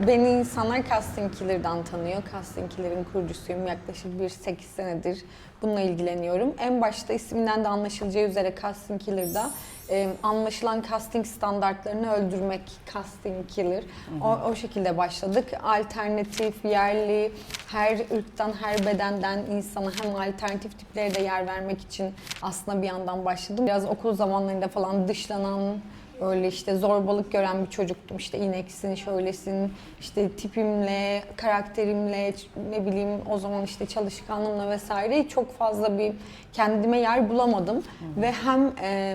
Beni insanlar Casting Killer'dan tanıyor. Casting Killer'ın kurucusuyum. Yaklaşık 8 senedir bununla ilgileniyorum. En başta isminden de anlaşılacağı üzere Casting Killer'da anlaşılan casting standartlarını öldürmek, Casting Killer. O şekilde başladık. Alternatif, yerli, her ırktan, her bedenden insana hem alternatif tiplere de yer vermek için aslında bir yandan başladım. Biraz okul zamanlarında falan dışlanan, öyle işte zorbalık gören bir çocuktum. İşte ineksin, şöylesin, işte tipimle, karakterimle, ne bileyim o zaman işte çalışkanlığımla vesaire çok fazla bir kendime yer bulamadım. Ve hem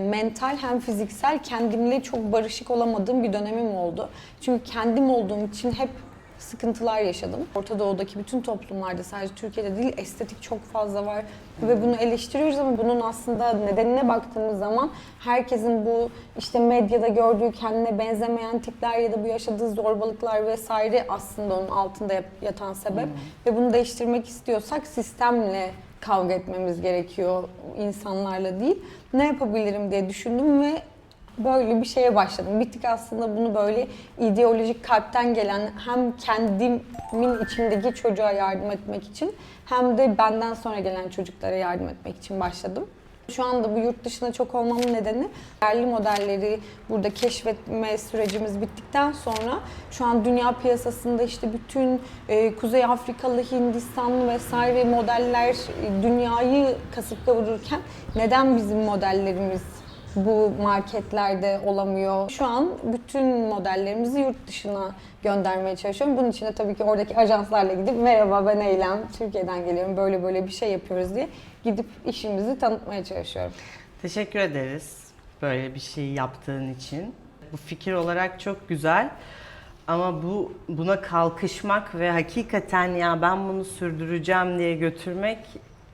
mental hem fiziksel kendimle çok barışık olamadığım bir dönemim oldu. Çünkü kendim olduğum için hep sıkıntılar yaşadım. Orta Doğu'daki bütün toplumlarda, sadece Türkiye'de değil, estetik çok fazla var ve bunu eleştiriyoruz ama bunun aslında nedenine baktığımız zaman herkesin bu işte medyada gördüğü kendine benzemeyen tipler ya da bu yaşadığı zorbalıklar vesaire aslında onun altında yatan sebep ve bunu değiştirmek istiyorsak sistemle kavga etmemiz gerekiyor, insanlarla değil. Ne yapabilirim diye düşündüm ve böyle bir şeye başladım. Bir tık aslında bunu böyle ideolojik kalpten gelen hem kendimin içindeki çocuğa yardım etmek için hem de benden sonra gelen çocuklara yardım etmek için başladım. Şu anda bu yurt dışına çok olmamın nedeni yerli modelleri burada keşfetme sürecimiz bittikten sonra şu an dünya piyasasında işte bütün Kuzey Afrikalı, Hindistanlı vesaire modeller dünyayı kasıp kavururken neden bizim modellerimiz bu marketlerde olamıyor? Şu an bütün modellerimizi yurt dışına göndermeye çalışıyorum. Bunun için de tabii ki oradaki ajanslarla gidip merhaba ben Eylem, Türkiye'den geliyorum, böyle böyle bir şey yapıyoruz diye gidip işimizi tanıtmaya çalışıyorum. Teşekkür ederiz böyle bir şey yaptığın için. Bu fikir olarak çok güzel ama buna kalkışmak ve hakikaten ya ben bunu sürdüreceğim diye götürmek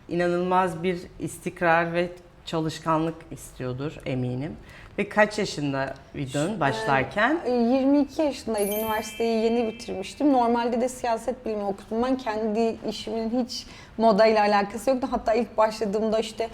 inanılmaz bir istikrar ve çalışkanlık istiyordur eminim. Ve kaç yaşındaydın başlarken? 22 yaşındaydım. Üniversiteyi yeni bitirmiştim. Normalde de siyaset bilimi okudum. Ben kendi işimin hiç moda ile alakası yoktu. Hatta ilk başladığımda işte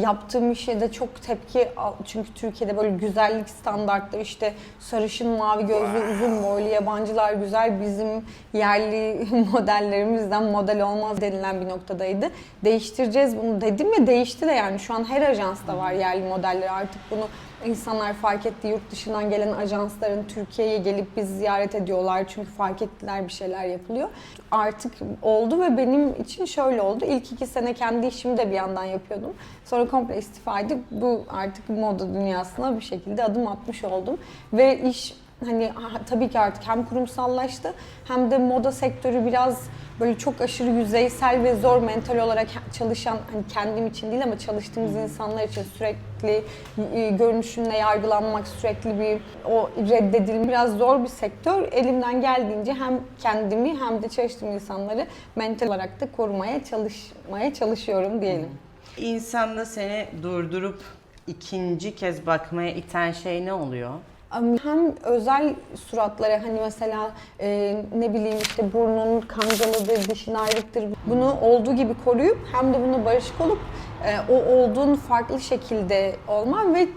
yaptığım işe de çok tepki çünkü Türkiye'de böyle güzellik standartları işte sarışın, mavi gözlü, uzun boylu yabancılar güzel, bizim yerli modellerimizden model olmaz denilen bir noktadaydı. Değiştireceğiz bunu dedim ve değişti de yani şu an her ajansta var yerli modeller, artık bunu İnsanlar fark etti, yurt dışından gelen ajansların Türkiye'ye gelip bizi ziyaret ediyorlar çünkü fark ettiler bir şeyler yapılıyor. Artık oldu ve benim için şöyle oldu. İlk 2 sene kendi işimi de bir yandan yapıyordum. Sonra komple istifa edip bu artık moda dünyasına bir şekilde adım atmış oldum. Ve iş hani tabii ki artık hem kurumsallaştı hem de moda sektörü biraz böyle çok aşırı yüzeysel ve zor mental olarak çalışan, hani kendim için değil ama çalıştığımız insanlar için sürekli görünüşünle yargılanmak, sürekli bir o reddedilme biraz zor bir sektör. Elimden geldiğince hem kendimi hem de çalıştığım insanları mental olarak da korumaya çalışıyorum diyelim. İnsanda seni durdurup ikinci kez bakmaya iten şey ne oluyor? Hem özel suratlara hani mesela ne bileyim işte burnun kancalıdır, dişin ayrıktır, bunu olduğu gibi koruyup hem de buna barışık olup o olduğun farklı şekilde olman ve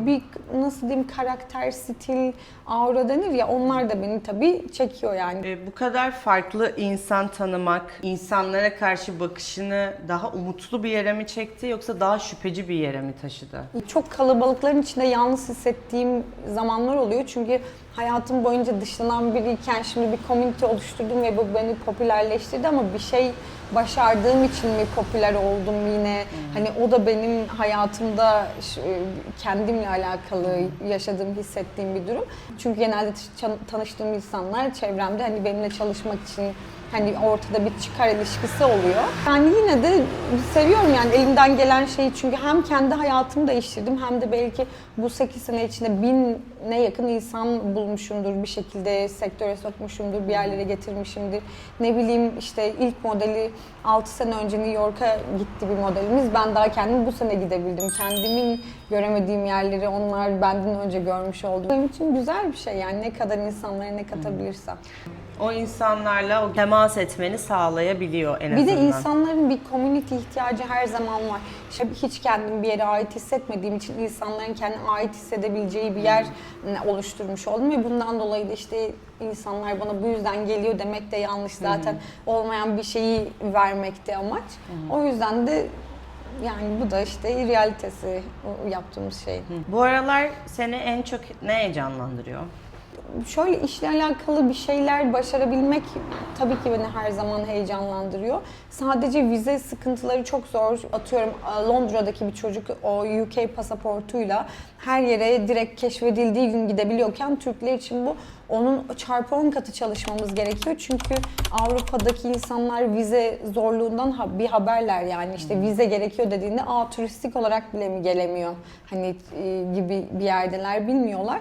bir nasıl diyeyim karakter, stil, aura denir ya, onlar da beni tabii çekiyor yani. Bu kadar farklı insan tanımak, insanlara karşı bakışını daha umutlu bir yere mi çekti yoksa daha şüpheci bir yere mi taşıdı? Çok kalabalıkların içinde yalnız hissettiğim zamanlar oluyor çünkü hayatım boyunca dışlanan biriyken şimdi bir komünite oluşturdum ve bu beni popülerleştirdi ama bir şey başardığım için mi popüler oldum yine? Hani o da benim hayatımda kendimle alakalı yaşadığım, hissettiğim bir durum. Çünkü genelde tanıştığım insanlar çevremde hani benimle çalışmak için hani ortada bir çıkar ilişkisi oluyor. Yani yine de seviyorum yani elimden gelen şeyi çünkü hem kendi hayatımı değiştirdim hem de belki bu 8 sene içinde 1000'e yakın insan bulmuşumdur, bir şekilde sektöre sokmuşumdur, bir yerlere getirmişimdir. Ne bileyim işte ilk modeli 6 sene önce New York'a gitti bir modelimiz. Ben daha kendim bu sene gidebildim. Kendimin göremediğim yerleri onlar benden önce görmüş oldu. Benim için güzel bir şey yani ne kadar insanlara ne katabilirsem. O insanlarla o temas etmeni sağlayabiliyor en Bir azından. de insanların bir community ihtiyacı her zaman var. İşte hiç kendimi bir yere ait hissetmediğim için insanların kendine ait hissedebileceği bir yer oluşturmuş oldum ve bundan dolayı da işte insanlar bana bu yüzden geliyor demek de yanlış. Zaten olmayan bir şeyi vermekte amaç. O yüzden de yani bu da işte realitesi yaptığımız şey. Bu aralar seni en çok ne heyecanlandırıyor? Şöyle işle alakalı bir şeyler başarabilmek tabii ki beni her zaman heyecanlandırıyor. Sadece vize sıkıntıları çok zor. Atıyorum Londra'daki bir çocuk o UK pasaportuyla her yere direkt keşfedildiği gün gidebiliyorken Türkler için bu onun çarpı 10 katı çalışmamız gerekiyor. Çünkü Avrupa'daki insanlar vize zorluğundan bir haberler yani işte vize gerekiyor dediğinde turistik olarak bile mi gelemiyor hani gibi bir yerdeler bilmiyorlar.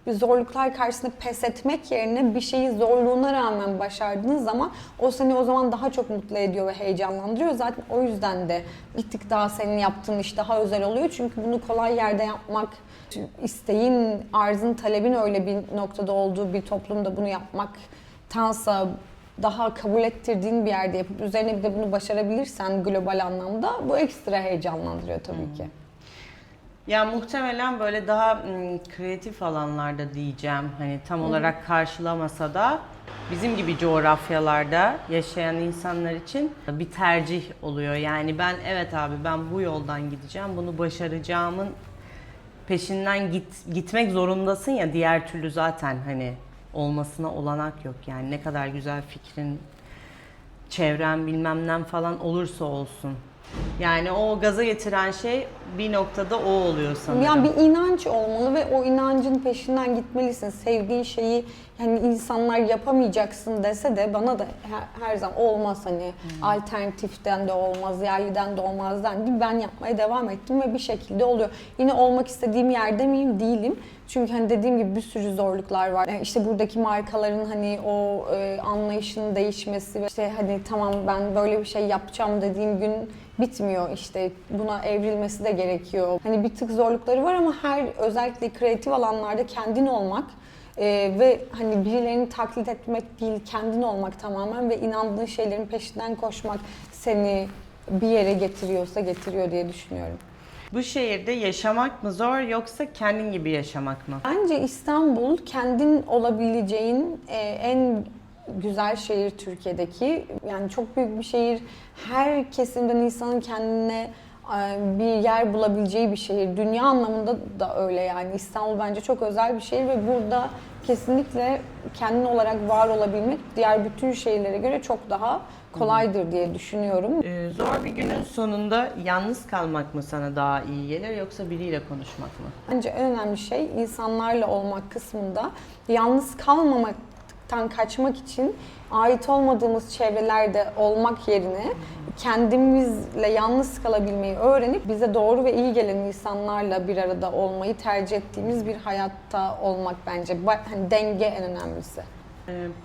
Zorluklar karşısında pes etmek yerine bir şeyi zorluğuna rağmen başardığınız zaman o seni o zaman daha çok mutlu ediyor ve heyecanlandırıyor. Zaten o yüzden de bir tık daha senin yaptığın iş daha özel oluyor. Çünkü bunu kolay yerde yapmak, isteğin, arzın, talebin öyle bir noktada olduğu bir toplumda bunu yapmaktansa daha kabul ettirdiğin bir yerde yapıp üzerine bir de bunu başarabilirsen global anlamda bu ekstra heyecanlandırıyor tabii ki. Ya muhtemelen böyle daha kreatif alanlarda diyeceğim. Hani tam olarak karşılamasa da bizim gibi coğrafyalarda yaşayan insanlar için bir tercih oluyor. Yani ben evet abi ben bu yoldan gideceğim, bunu başaracağımın peşinden gitmek zorundasın ya, diğer türlü zaten hani olmasına olanak yok. Yani ne kadar güzel fikrin, çevren bilmem ne falan olursa olsun. Yani o gaza getiren şey bir noktada o oluyor sanırım. Yani bir inanç olmalı ve o inancın peşinden gitmelisin. Sevdiğin şeyi yani insanlar yapamayacaksın dese de bana da her zaman olmaz hani alternatiften de olmaz, yerliden de olmaz dendi. Ben yapmaya devam ettim ve bir şekilde oluyor. Yine olmak istediğim yerde miyim? Değilim. Çünkü hani dediğim gibi bir sürü zorluklar var. İşte buradaki markaların hani o anlayışının değişmesi ve işte hani tamam ben böyle bir şey yapacağım dediğim gün bitmiyor, işte buna evrilmesi de gerekiyor. Hani bir tık zorlukları var ama her özellikle kreatif alanlarda kendin olmak ve hani birilerini taklit etmek değil, kendin olmak tamamen ve inandığın şeylerin peşinden koşmak seni bir yere getiriyor diye düşünüyorum. Bu şehirde yaşamak mı zor yoksa kendin gibi yaşamak mı? Bence İstanbul kendin olabileceğin en güzel şehir Türkiye'deki. Yani çok büyük bir şehir. Her kesimden insanın kendine bir yer bulabileceği bir şehir. Dünya anlamında da öyle yani. İstanbul bence çok özel bir şehir ve burada kesinlikle kendin olarak var olabilmek diğer bütün şehirlere göre çok daha kolaydır diye düşünüyorum. Zor bir günün sonunda yalnız kalmak mı sana daha iyi gelir yoksa biriyle konuşmak mı? Bence en önemli şey insanlarla olmak kısmında yalnız kalmamaktan kaçmak için ait olmadığımız çevrelerde olmak yerine kendimizle yalnız kalabilmeyi öğrenip bize doğru ve iyi gelen insanlarla bir arada olmayı tercih ettiğimiz bir hayatta olmak bence. Hani denge en önemlisi.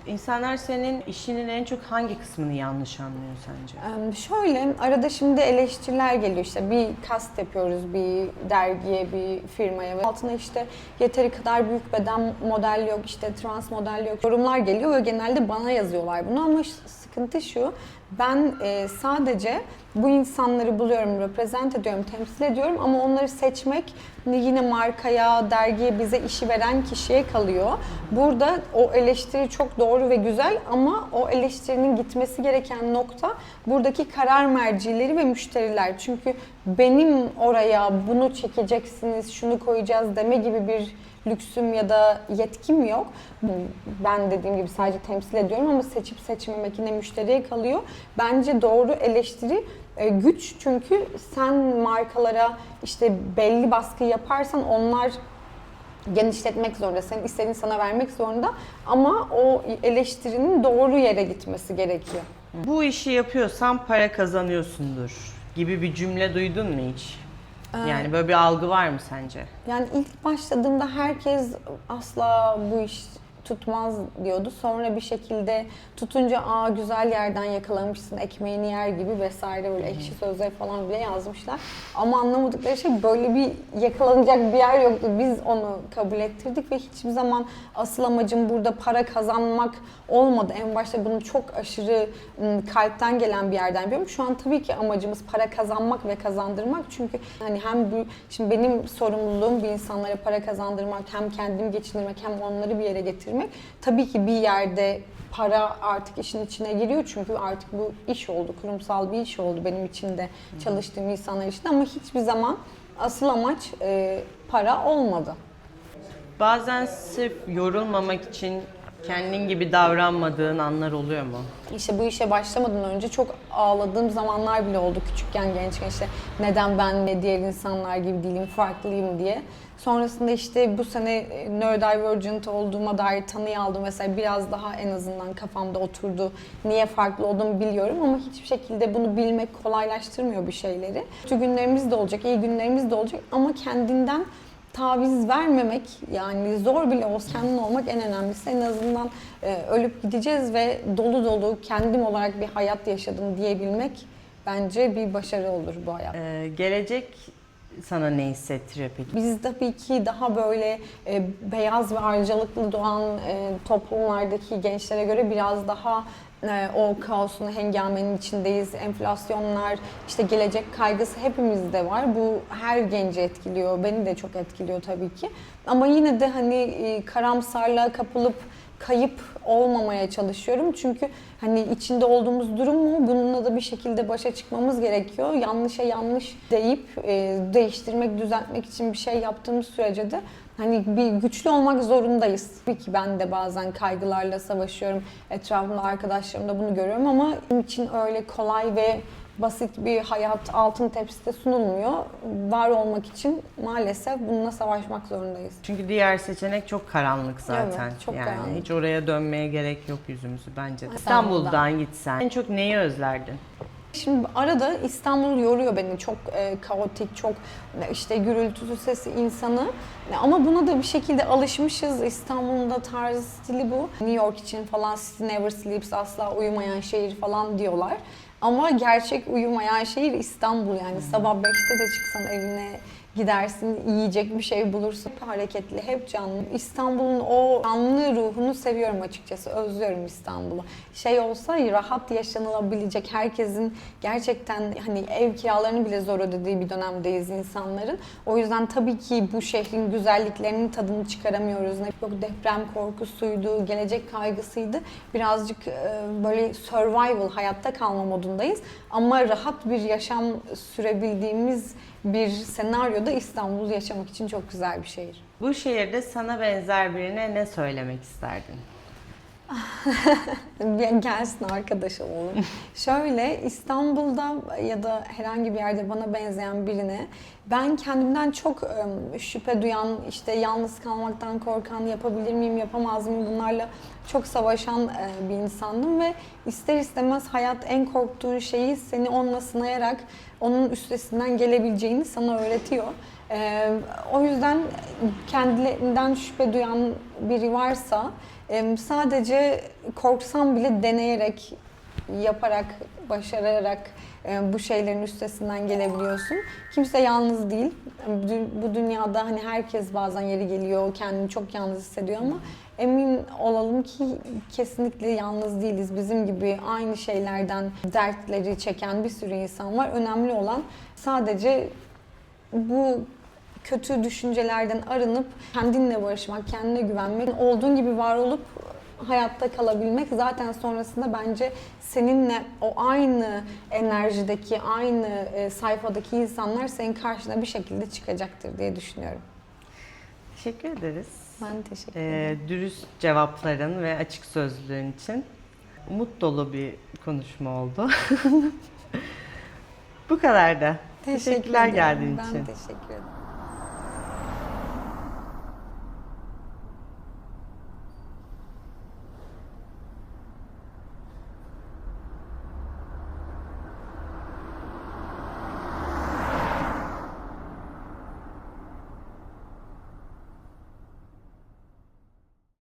İnsanlar senin işinin en çok hangi kısmını yanlış anlıyor sence? Şöyle, arada şimdi eleştiriler geliyor işte bir kast yapıyoruz bir dergiye, bir firmaya ve altına işte yeteri kadar büyük beden model yok, işte trans model yok yorumlar geliyor ve genelde bana yazıyorlar bunu ama sıkıntı şu, ben sadece bu insanları buluyorum, reprezent ediyorum, temsil ediyorum ama onları seçmek yine markaya, dergiye, bize işi veren kişiye kalıyor. Burada o eleştiri çok doğru ve güzel ama o eleştirinin gitmesi gereken nokta buradaki karar mercileri ve müşteriler. Çünkü benim oraya bunu çekeceksiniz, şunu koyacağız deme gibi bir lüksüm ya da yetkim yok. Ben dediğim gibi sadece temsil ediyorum ama seçip seçmemek yine müşteriye kalıyor. Bence doğru eleştiri güç, çünkü sen markalara işte belli baskı yaparsan onlar genişletmek zorunda, senin istediğini sana vermek zorunda ama o eleştirinin doğru yere gitmesi gerekiyor. Bu işi yapıyorsan para kazanıyorsundur gibi bir cümle duydun mu hiç? Yani böyle bir algı var mı sence? Yani ilk başladığımda herkes asla bu iş tutmaz diyordu. Sonra bir şekilde tutunca güzel yerden yakalamışsın, ekmeğini yer gibi vesaire, böyle ekşi sözlüğe falan bile yazmışlar. Ama anlamadıkları şey, böyle bir yakalanacak bir yer yoktu. Biz onu kabul ettirdik ve hiçbir zaman asıl amacım burada para kazanmak olmadı. En başta bunu çok aşırı kalpten gelen bir yerden yapıyorum. Şu an tabii ki amacımız para kazanmak ve kazandırmak. Çünkü hani hem bu, şimdi benim sorumluluğum bir insanlara para kazandırmak, hem kendimi geçindirmek, hem onları bir yere getirmek. Tabii ki bir yerde para artık işin içine giriyor, çünkü artık bu iş oldu, kurumsal bir iş oldu benim için de, çalıştığım insanlar için, ama hiçbir zaman asıl amaç para olmadı. Bazen sırf yorulmamak için kendin gibi davranmadığın anlar oluyor mu? İşte bu işe başlamadan önce çok ağladığım zamanlar bile oldu küçükken, gençken, işte neden ben ve diğer insanlar gibi değilim, farklıyım diye. Sonrasında işte bu sene neurodivergent olduğuma dair tanıyı aldım mesela, biraz daha en azından kafamda oturdu. Niye farklı olduğumu biliyorum, ama hiçbir şekilde bunu bilmek kolaylaştırmıyor bir şeyleri. Kötü günlerimiz de olacak, iyi günlerimiz de olacak, ama kendinden taviz vermemek, yani zor bile olsa kendin olmak en önemlisi. En azından ölüp gideceğiz ve dolu dolu kendim olarak bir hayat yaşadım diyebilmek bence bir başarı olur bu hayat. Gelecek sana ne hissettiriyor peki? Biz tabii ki daha böyle beyaz ve ayrıcalıklı doğan toplumlardaki gençlere göre biraz daha o kaosun, hengamenin içindeyiz. Enflasyonlar, işte gelecek kaygısı hepimizde var. Bu her genci etkiliyor. Beni de çok etkiliyor tabii ki. Ama yine de hani karamsarlığa kapılıp kayıp olmamaya çalışıyorum. Çünkü hani içinde olduğumuz durum mu? Bununla da bir şekilde başa çıkmamız gerekiyor. Yanlışa yanlış deyip değiştirmek, düzeltmek için bir şey yaptığımız sürece de hani bir güçlü olmak zorundayız. Tabii ki ben de bazen kaygılarla savaşıyorum. Etrafımda, arkadaşlarımda bunu görüyorum, ama benim için öyle kolay ve basit bir hayat altın tepside sunulmuyor. Var olmak için maalesef bununla savaşmak zorundayız. Çünkü diğer seçenek çok karanlık zaten. Evet, çok yani karanlık. hiç oraya dönmeye gerek yok yüzümüzü bence de. İstanbul'dan. İstanbul'dan gitsen en çok neyi özlerdin? Şimdi arada İstanbul yoruyor beni. Çok kaotik, çok işte gürültüsü, sesi, insanı. Ama buna da bir şekilde alışmışız. İstanbul'un da tarzı, stili bu. New York için falan City never sleeps, asla uyumayan şehir falan diyorlar. Ama gerçek uyumayan şehir İstanbul yani. Sabah 5'te de çıksan evine gidersin, yiyecek bir şey bulursun. Hep hareketli, hep canlı. İstanbul'un o canlı ruhunu seviyorum açıkçası. Özlüyorum İstanbul'u. Şey olsa, rahat yaşanılabilecek, herkesin gerçekten hani ev kiralarını bile zor ödediği bir dönemdeyiz insanların. O yüzden tabii ki bu şehrin güzelliklerinin tadını çıkaramıyoruz. Yok deprem korkusuydu, gelecek kaygısıydı. Birazcık böyle survival, hayatta kalma modundayız. Ama rahat bir yaşam sürebildiğimiz bir senaryoda İstanbul'u yaşamak için çok güzel bir şehir. Bu şehirde sana benzer birine ne söylemek isterdin? Gelsin arkadaş olalım. Şöyle, İstanbul'da ya da herhangi bir yerde bana benzeyen birine, ben kendimden çok şüphe duyan, işte yalnız kalmaktan korkan, yapabilir miyim, yapamaz mıyım, bunlarla çok savaşan bir insandım ve ister istemez hayat en korktuğun şeyi seni onunla sınayarak onun üstesinden gelebileceğini sana öğretiyor. O yüzden kendilerinden şüphe duyan biri varsa, sadece korksam bile deneyerek, yaparak, başararak bu şeylerin üstesinden gelebiliyorsun. Kimse yalnız değil. Bu dünyada hani herkes bazen yeri geliyor, kendini çok yalnız hissediyor, ama emin olalım ki kesinlikle yalnız değiliz. Bizim gibi aynı şeylerden dertleri çeken bir sürü insan var. Önemli olan sadece bu kötü düşüncelerden arınıp kendinle barışmak, kendine güvenmek, olduğun gibi var olup hayatta kalabilmek. Zaten sonrasında bence seninle o aynı enerjideki, aynı sayfadaki insanlar senin karşına bir şekilde çıkacaktır diye düşünüyorum. Teşekkür ederiz. Ben teşekkür ederim. Dürüst cevapların ve açık sözlülüğün için umut dolu bir konuşma oldu. Bu kadar da. Teşekkürler ederim. geldiğin Ben için. teşekkür ederim.